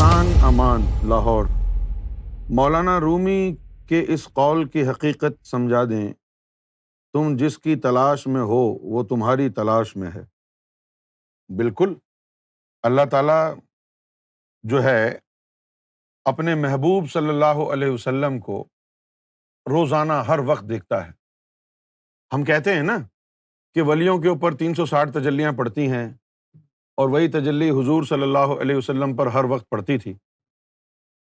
احسان امان، لاہور۔ مولانا رومی کے اس قول کی حقیقت سمجھا دیں، تم جس کی تلاش میں ہو وہ تمہاری تلاش میں ہے۔ بالکل، اللہ تعالیٰ جو ہے اپنے محبوب صلی اللہ علیہ وسلم کو روزانہ ہر وقت دیکھتا ہے۔ ہم کہتے ہیں نا کہ ولیوں کے اوپر 360 تجلیاں پڑتی ہیں، اور وہی تجلی حضور صلی اللہ علیہ وسلم پر ہر وقت پڑتی تھی۔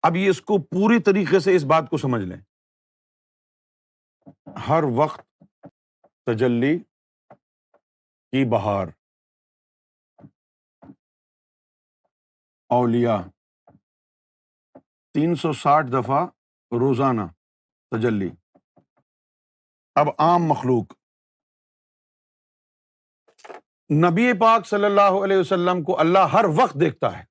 اب یہ اس کو پوری طریقے سے اس بات کو سمجھ لیں، ہر وقت تجلی کی بہار، اولیاء 360 دفعہ روزانہ تجلی۔ اب عام مخلوق، نبی پاک صلی اللہ علیہ وسلم کو اللہ ہر وقت دیکھتا ہے،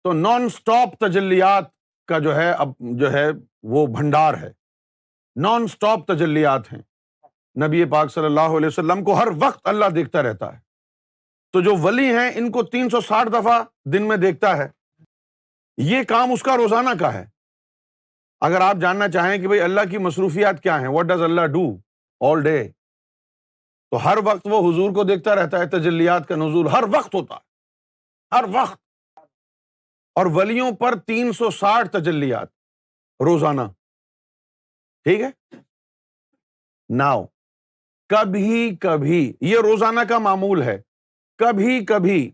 تو نان سٹاپ تجلیات کا جو ہے وہ بھنڈار ہے، نان سٹاپ تجلیات ہیں۔ نبی پاک صلی اللہ علیہ وسلم کو ہر وقت اللہ دیکھتا رہتا ہے، تو جو ولی ہیں ان کو 360 دفعہ دن میں دیکھتا ہے۔ یہ کام اس کا روزانہ کا ہے۔ اگر آپ جاننا چاہیں کہ بھئی اللہ کی مصروفیات کیا ہیں، what does Allah do all day, تو ہر وقت وہ حضور کو دیکھتا رہتا ہے۔ تجلیات کا نزول ہر وقت ہوتا ہے، ہر وقت، اور ولیوں پر 360 تجلیات روزانہ، ٹھیک ہے۔ ناؤ کبھی کبھی، یہ روزانہ کا معمول ہے، کبھی کبھی،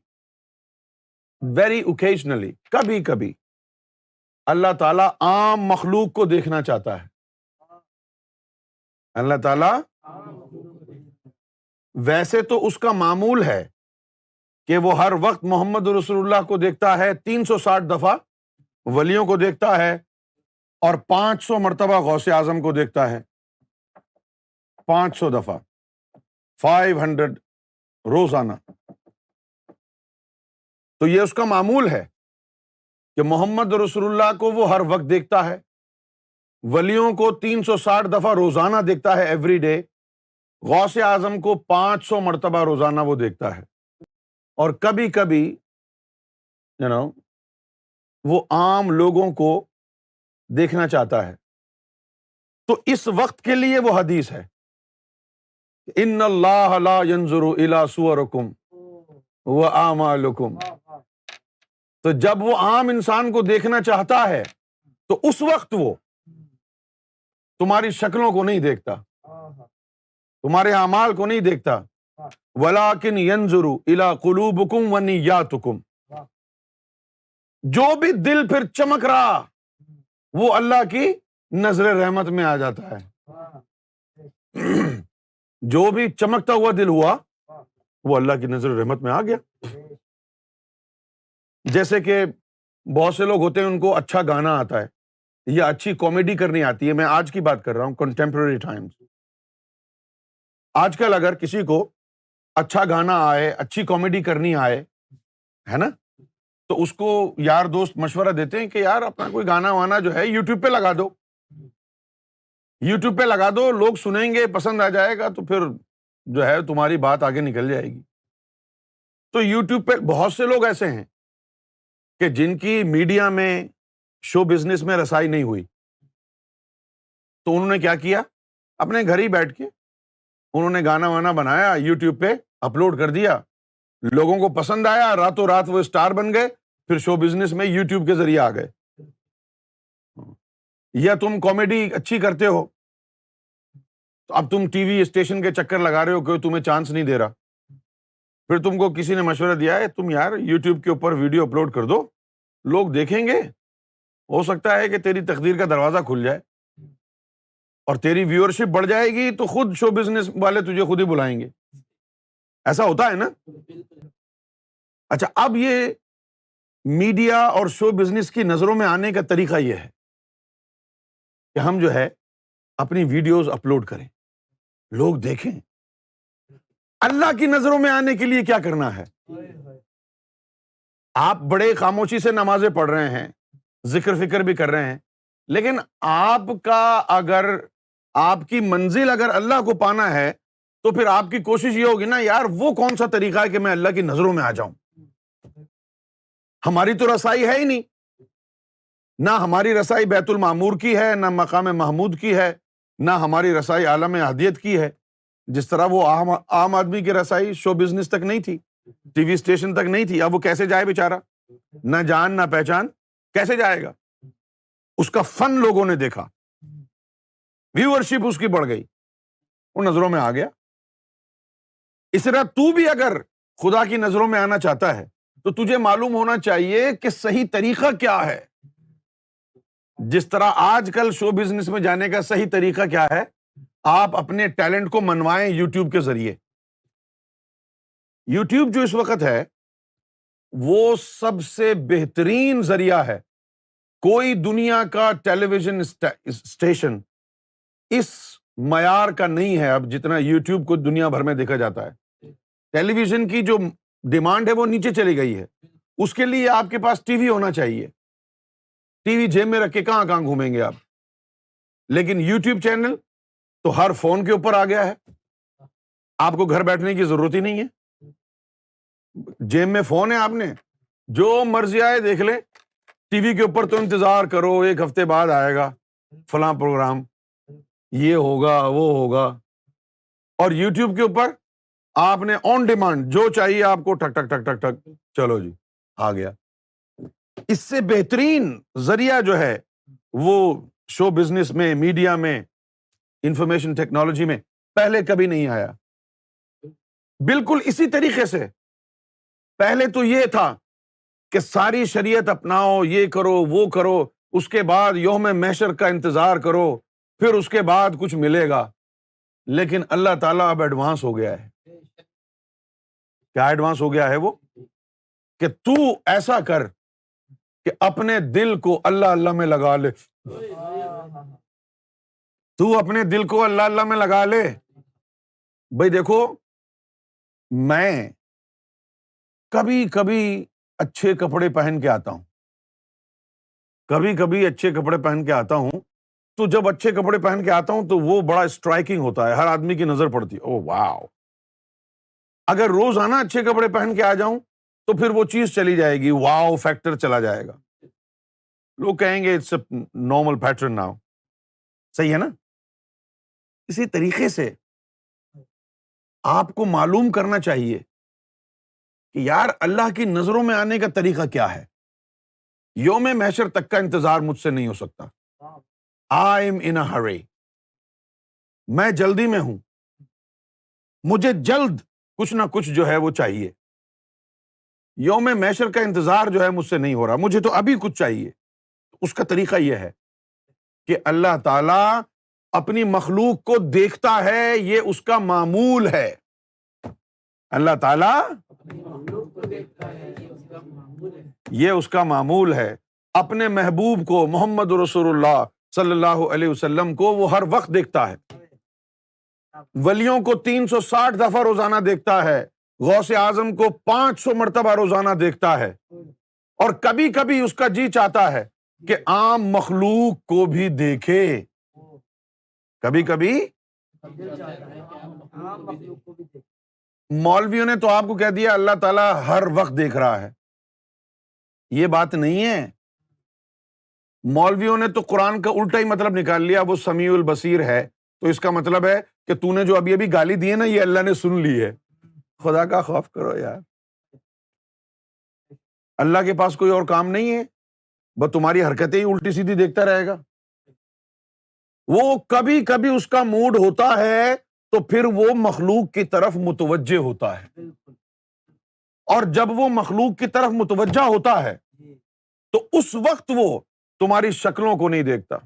ویری اوکیجنلی، کبھی کبھی اللہ تعالیٰ عام مخلوق کو دیکھنا چاہتا ہے۔ اللہ تعالیٰ ویسے تو اس کا معمول ہے کہ وہ ہر وقت محمد رسول اللہ کو دیکھتا ہے، 360 دفعہ ولیوں کو دیکھتا ہے، اور 500 مرتبہ غوث اعظم کو دیکھتا ہے، 500 دفعہ، 500 روزانہ۔ تو یہ اس کا معمول ہے کہ محمد رسول اللہ کو وہ ہر وقت دیکھتا ہے، ولیوں کو 360 دفعہ روزانہ دیکھتا ہے، ایوری ڈے، غوث اعظم کو 500 مرتبہ روزانہ وہ دیکھتا ہے، اور کبھی کبھی وہ عام لوگوں کو دیکھنا چاہتا ہے۔ تو اس وقت کے لیے وہ حدیث ہے، ان اللہ لا ينظر الى صورکم واعمالکم۔ تو جب وہ عام انسان کو دیکھنا چاہتا ہے تو اس وقت وہ تمہاری شکلوں کو نہیں دیکھتا، تمہارے اعمال کو نہیں دیکھتا، وَلَٰكِنْ يَنْظُرُ إِلَىٰ قُلُوبِكُمْ وَنِيَّاتِكُمْ۔ جو بھی دل پھر چمک رہا وہ اللہ کی نظر رحمت میں آ جاتا ہے۔ جو بھی چمکتا ہوا دل ہوا وہ اللہ کی نظر رحمت میں آ گیا۔ جیسے کہ بہت سے لوگ ہوتے ہیں ان کو اچھا گانا آتا ہے یا اچھی کامیڈی کرنی آتی ہے، میں آج کی بات کر رہا ہوں، کنٹمپرری ٹائمز۔ آج کل اگر کسی کو اچھا گانا آئے، اچھی کامیڈی کرنی آئے، ہے نا، تو اس کو یار دوست مشورہ دیتے ہیں کہ یار اپنا کوئی گانا وانا جو ہے یوٹیوب پہ لگا دو، یوٹیوب پہ لگا دو، لوگ سنیں گے، پسند آ جائے گا تو پھر جو ہے تمہاری بات آگے نکل جائے گی۔ تو یوٹیوب پہ بہت سے لوگ ایسے ہیں کہ جن کی میڈیا میں، شو بزنس میں رسائی نہیں ہوئی، تو انہوں نے کیا کیا، اپنے گھر ہی بیٹھ کے انہوں نے گانا وانا بنایا، یوٹیوب پہ اپلوڈ کر دیا، لوگوں کو پسند آیا، راتوں رات وہ اسٹار بن گئے، پھر شو بزنس میں یوٹیوب کے ذریعے آ گئے۔ یا تم کامیڈی اچھی کرتے ہو تو اب تم ٹی وی اسٹیشن کے چکر لگا رہے ہو کہ تمہیں چانس نہیں دے رہا، پھر تم کو کسی نے مشورہ دیا ہے تم یار یوٹیوب کے اوپر ویڈیو اپلوڈ کر دو، لوگ دیکھیں گے، ہو سکتا ہے کہ تیری تقدیر کا دروازہ کھل جائے اور تیری ویورشپ بڑھ جائے گی، تو خود شو بزنس والے تجھے خود ہی بلائیں گے۔ ایسا ہوتا ہے نا۔ اچھا، اب یہ میڈیا اور شو بزنس کی نظروں میں آنے کا طریقہ یہ ہے کہ ہم جو ہے اپنی ویڈیوز اپلوڈ کریں، لوگ دیکھیں۔ اللہ کی نظروں میں آنے کے لیے کیا کرنا ہے؟ آپ بڑے خاموشی سے نمازیں پڑھ رہے ہیں، ذکر فکر بھی کر رہے ہیں، لیکن آپ کا اگر آپ کی منزل اگر اللہ کو پانا ہے تو پھر آپ کی کوشش یہ ہوگی نا یار وہ کون سا طریقہ ہے کہ میں اللہ کی نظروں میں آ جاؤں۔ ہماری تو رسائی ہے ہی نہیں، نہ ہماری رسائی بیت المعمور کی ہے، نہ مقام محمود کی ہے، نہ ہماری رسائی عالم احدیت کی ہے۔ جس طرح وہ عام آدمی کی رسائی شو بزنس تک نہیں تھی، ٹی وی اسٹیشن تک نہیں تھی، اب وہ کیسے جائے بیچارہ؟ نہ جان نہ پہچان، کیسے جائے گا؟ اس کا فن لوگوں نے دیکھا، ویورشپ اس کی بڑھ گئی، وہ نظروں میں آ گیا۔ اس طرح تو بھی اگر خدا کی نظروں میں آنا چاہتا ہے تو تجھے معلوم ہونا چاہیے کہ صحیح طریقہ کیا ہے۔ جس طرح آج کل شو بزنس میں جانے کا صحیح طریقہ کیا ہے؟ آپ اپنے ٹیلنٹ کو منوائیں یوٹیوب کے ذریعے۔ یوٹیوب جو اس وقت ہے وہ سب سے بہترین ذریعہ ہے۔ کوئی دنیا کا ٹیلی ویژن اسٹیشن اس معیار کا نہیں ہے اب جتنا یوٹیوب کو دنیا بھر میں دیکھا جاتا ہے۔ ٹیلی ویژن کی جو ڈیمانڈ ہے وہ نیچے چلی گئی ہے، اس کے لیے آپ کے پاس ٹی وی ہونا چاہیے۔ ٹی وی جیب میں رکھ کے کہاں کہاں گھومیں گے آپ؟ لیکن یوٹیوب چینل تو ہر فون کے اوپر آ گیا ہے، آپ کو گھر بیٹھنے کی ضرورت ہی نہیں ہے، جیب میں فون ہے، آپ نے جو مرضی آئے دیکھ لیں۔ ٹی وی کے اوپر تو انتظار کرو، ایک ہفتے بعد آئے گا فلاں پروگرام، یہ ہوگا وہ ہوگا، اور یوٹیوب کے اوپر آپ نے آن ڈیمانڈ جو چاہیے آپ کو ٹک ٹک ٹک ٹک ٹک، چلو جی آ گیا۔ اس سے بہترین ذریعہ جو ہے وہ شو بزنس میں، میڈیا میں، انفارمیشن ٹیکنالوجی میں پہلے کبھی نہیں آیا۔ بالکل اسی طریقے سے پہلے تو یہ تھا کہ ساری شریعت اپناؤ، یہ کرو وہ کرو، اس کے بعد یوم محشر کا انتظار کرو، پھر اس کے بعد کچھ ملے گا۔ لیکن اللہ تعالیٰ اب ایڈوانس ہو گیا ہے۔ کیا ایڈوانس ہو گیا ہے وہ؟ کہ تو ایسا کر کہ اپنے دل کو اللہ اللہ میں لگا لے۔ تو اپنے دل کو اللہ اللہ میں لگا لے۔ بھئی دیکھو، میں کبھی کبھی اچھے کپڑے پہن کے آتا ہوں، کبھی کبھی اچھے کپڑے پہن کے آتا ہوں، تو جب اچھے کپڑے پہن کے آتا ہوں تو وہ بڑا اسٹرائکنگ ہوتا ہے، ہر آدمی کی نظر پڑتی ہے، او واو۔ اگر روزانہ اچھے کپڑے پہن کے آ جاؤں تو پھر وہ چیز چلی جائے گی، واو فیکٹر چلا جائے گا، لوگ کہیں گے it's a normal pattern now. صحیح ہے نا؟ اسی طریقے سے آپ کو معلوم کرنا چاہیے کہ یار اللہ کی نظروں میں آنے کا طریقہ کیا ہے۔ یوم محشر تک کا انتظار مجھ سے نہیں ہو سکتا۔ I'm in a hurry، میں جلدی میں ہوں، مجھے جلد کچھ نہ کچھ جو ہے وہ چاہیے۔ یوم محشر کا انتظار جو ہے مجھ سے نہیں ہو رہا، مجھے تو ابھی کچھ چاہیے۔ اس کا طریقہ یہ ہے کہ اللہ تعالیٰ اپنی مخلوق کو دیکھتا ہے، یہ اس کا معمول ہے۔ اللہ تعالیٰ یہ اس کا معمول ہے، اپنے محبوب کو محمد رسول اللہ صلی اللہ علیہ وسلم کو وہ ہر وقت دیکھتا ہے، ولیوں کو 360 دفعہ روزانہ دیکھتا ہے، غوث اعظم کو 500 مرتبہ روزانہ دیکھتا ہے، اور کبھی کبھی اس کا جی چاہتا ہے کہ عام مخلوق کو بھی دیکھے۔ کبھی کبھی مولویوں نے تو آپ کو کہہ دیا اللہ تعالیٰ ہر وقت دیکھ رہا ہے، یہ بات نہیں ہے۔ مولویوں نے تو قرآن کا الٹا ہی مطلب نکال لیا، وہ سمیع البصیر ہے، تو اس کا مطلب ہے کہ تو نے جو ابھی ابھی گالی دی ہے نا، یہ اللہ نے سن لی ہے۔ خدا کا خوف کرو یار، اللہ کے پاس کوئی اور کام نہیں ہے، بس تمہاری حرکتیں ہی الٹی سیدھی دیکھتا رہے گا۔ وہ کبھی کبھی اس کا موڈ ہوتا ہے تو پھر وہ مخلوق کی طرف متوجہ ہوتا ہے، اور جب وہ مخلوق کی طرف متوجہ ہوتا ہے تو اس وقت وہ تمہاری شکلوں کو نہیں دیکھتا،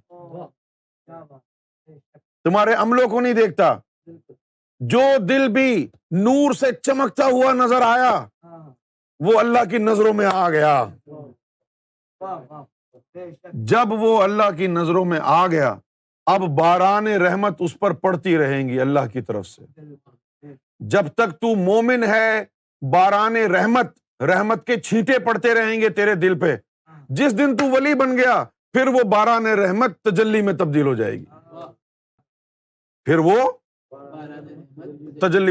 تمہارے عملوں کو نہیں دیکھتا۔ جو دل بھی نور سے چمکتا ہوا نظر آیا وہ اللہ کی نظروں میں آ گیا۔ جب وہ اللہ کی نظروں میں آ گیا، اب باران رحمت اس پر پڑتی رہیں گی اللہ کی طرف سے۔ جب تک تو مومن ہے، باران رحمت کے چھینٹے پڑتے رہیں گے تیرے دل پہ۔ جس دن تو ولی بن گیا پھر وہ باران رحمت تجلی میں تبدیل ہو جائے گی، پھر وہ تجلی